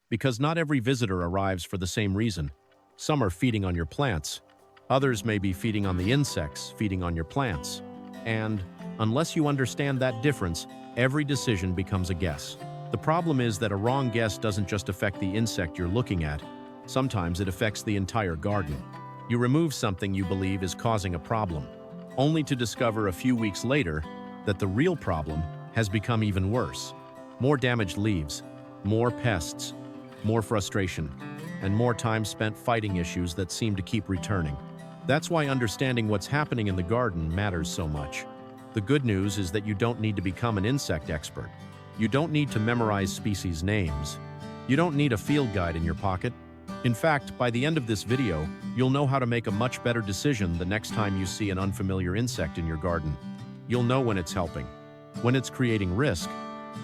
Because not every visitor arrives for the same reason. Some are feeding on your plants. Others may be feeding on the insects feeding on your plants. And, unless you understand that difference, every decision becomes a guess. The problem is that a wrong guess doesn't just affect the insect you're looking at. Sometimes it affects the entire garden. You remove something you believe is causing a problem, only to discover a few weeks later that the real problem has become even worse. More damaged leaves, more pests, more frustration, and more time spent fighting issues that seem to keep returning. That's why understanding what's happening in the garden matters so much. The good news is that you don't need to become an insect expert. You don't need to memorize species names. You don't need a field guide in your pocket. In fact, by the end of this video, you'll know how to make a much better decision the next time you see an unfamiliar insect in your garden. You'll know when it's helping, when it's creating risk,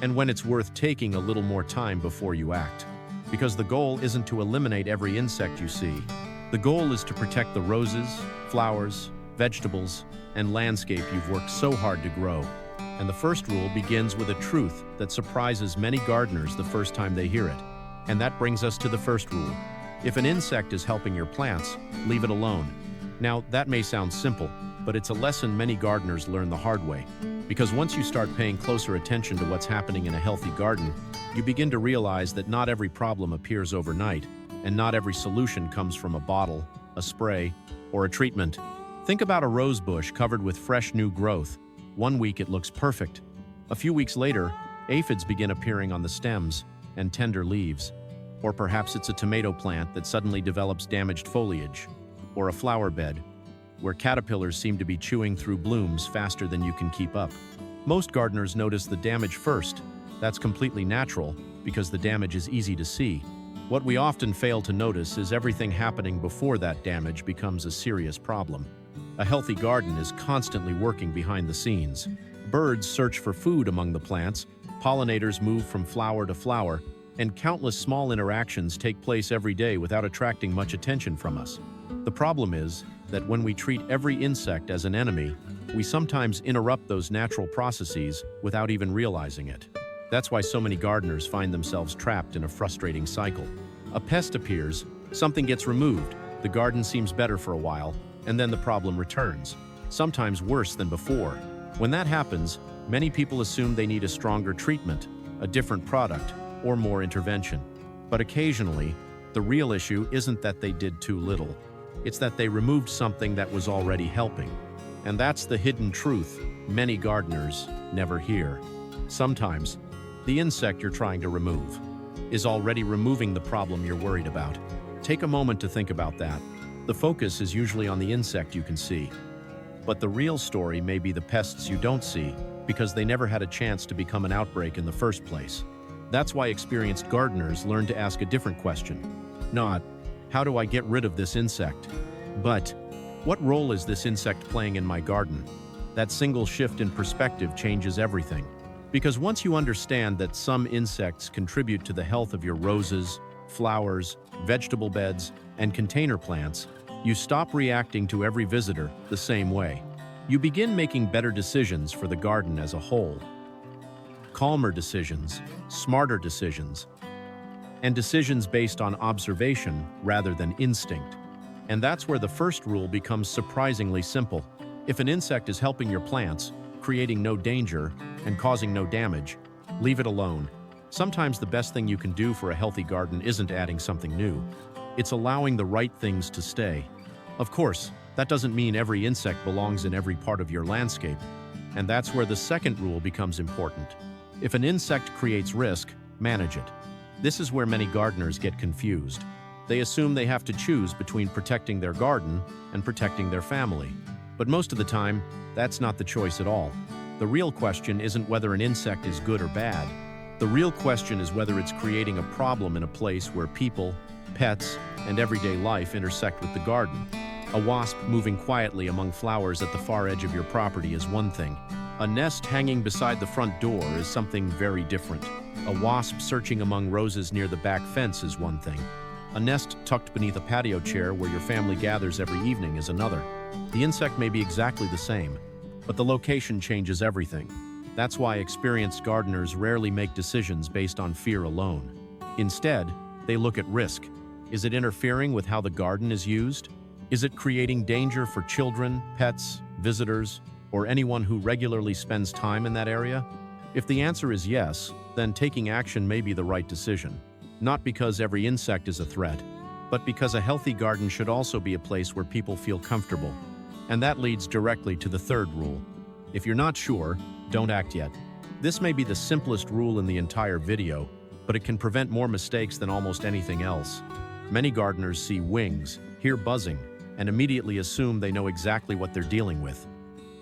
and when it's worth taking a little more time before you act. Because the goal isn't to eliminate every insect you see. The goal is to protect the roses, flowers, vegetables, and landscape you've worked so hard to grow. And the first rule begins with a truth that surprises many gardeners the first time they hear it. And that brings us to the first rule. If an insect is helping your plants, leave it alone. Now, that may sound simple, but it's a lesson many gardeners learn the hard way. Because once you start paying closer attention to what's happening in a healthy garden, you begin to realize that not every problem appears overnight, and not every solution comes from a bottle, a spray, or a treatment. Think about a rose bush covered with fresh new growth. One week it looks perfect. A few weeks later, aphids begin appearing on the stems and tender leaves. Or perhaps it's a tomato plant that suddenly develops damaged foliage. Or a flower bed, where caterpillars seem to be chewing through blooms faster than you can keep up. Most gardeners notice the damage first. That's completely natural, because the damage is easy to see. What we often fail to notice is everything happening before that damage becomes a serious problem. A healthy garden is constantly working behind the scenes. Birds search for food among the plants, pollinators move from flower to flower, and countless small interactions take place every day without attracting much attention from us. The problem is that when we treat every insect as an enemy, we sometimes interrupt those natural processes without even realizing it. That's why so many gardeners find themselves trapped in a frustrating cycle. A pest appears, something gets removed, the garden seems better for a while, and then the problem returns, sometimes worse than before. When that happens, many people assume they need a stronger treatment, a different product, or more intervention. But occasionally, the real issue isn't that they did too little. It's that they removed something that was already helping. And that's the hidden truth many gardeners never hear. Sometimes, the insect you're trying to remove is already removing the problem you're worried about. Take a moment to think about that. The focus is usually on the insect you can see. But the real story may be the pests you don't see, because they never had a chance to become an outbreak in the first place. That's why experienced gardeners learn to ask a different question. Not, how do I get rid of this insect? But, what role is this insect playing in my garden? That single shift in perspective changes everything. Because once you understand that some insects contribute to the health of your roses, flowers, vegetable beds, and container plants, you stop reacting to every visitor the same way. You begin making better decisions for the garden as a whole. Calmer decisions, smarter decisions, and decisions based on observation rather than instinct. And that's where the first rule becomes surprisingly simple. If an insect is helping your plants, creating no danger, and causing no damage, leave it alone. Sometimes the best thing you can do for a healthy garden isn't adding something new. It's allowing the right things to stay. Of course, that doesn't mean every insect belongs in every part of your landscape. And that's where the second rule becomes important. If an insect creates risk, manage it. This is where many gardeners get confused. They assume they have to choose between protecting their garden and protecting their family. But most of the time, that's not the choice at all. The real question isn't whether an insect is good or bad. The real question is whether it's creating a problem in a place where people, pets, and everyday life intersect with the garden. A wasp moving quietly among flowers at the far edge of your property is one thing. A nest hanging beside the front door is something very different. A wasp searching among roses near the back fence is one thing. A nest tucked beneath a patio chair where your family gathers every evening is another. The insect may be exactly the same, but the location changes everything. That's why experienced gardeners rarely make decisions based on fear alone. Instead, They look at risk. Is it interfering with how the garden is used? Is it creating danger for children, pets, visitors, or anyone who regularly spends time in that area? If the answer is yes, then taking action may be the right decision. Not because every insect is a threat, but because a healthy garden should also be a place where people feel comfortable. And that leads directly to the third rule. If you're not sure, don't act yet. This may be the simplest rule in the entire video, but it can prevent more mistakes than almost anything else. Many gardeners see wings, hear buzzing, and immediately assume they know exactly what they're dealing with.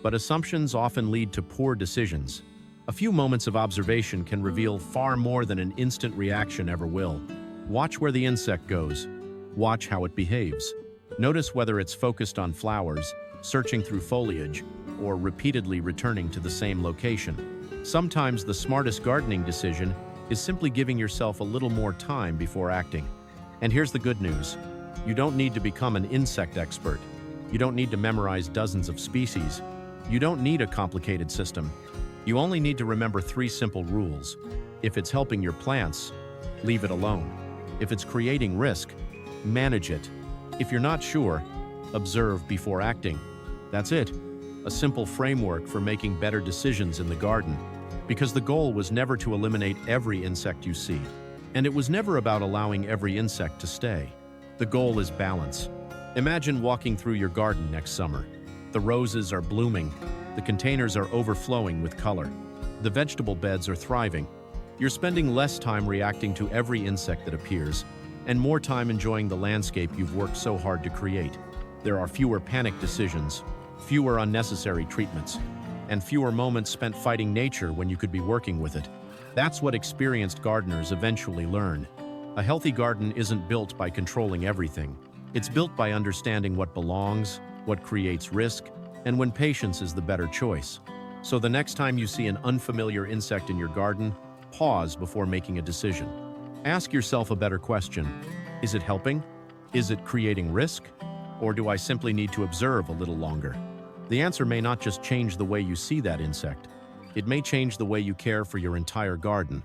But assumptions often lead to poor decisions. A few moments of observation can reveal far more than an instant reaction ever will. Watch where the insect goes. Watch how it behaves. Notice whether it's focused on flowers, searching through foliage, or repeatedly returning to the same location. Sometimes the smartest gardening decision is simply giving yourself a little more time before acting. And here's the good news. You don't need to become an insect expert. You don't need to memorize dozens of species. You don't need a complicated system. You only need to remember 3 simple rules. If it's helping your plants, leave it alone. If it's creating risk, manage it. If you're not sure, observe before acting. That's it. A simple framework for making better decisions in the garden. Because the goal was never to eliminate every insect you see. And it was never about allowing every insect to stay. The goal is balance. Imagine walking through your garden next summer. The roses are blooming. The containers are overflowing with color. The vegetable beds are thriving. You're spending less time reacting to every insect that appears, and more time enjoying the landscape you've worked so hard to create. There are fewer panic decisions, fewer unnecessary treatments, and fewer moments spent fighting nature when you could be working with it. That's what experienced gardeners eventually learn. A healthy garden isn't built by controlling everything. It's built by understanding what belongs, what creates risk, and when patience is the better choice. So the next time you see an unfamiliar insect in your garden, pause before making a decision. Ask yourself a better question. Is it helping? Is it creating risk? Or do I simply need to observe a little longer? The answer may not just change the way you see that insect. It may change the way you care for your entire garden.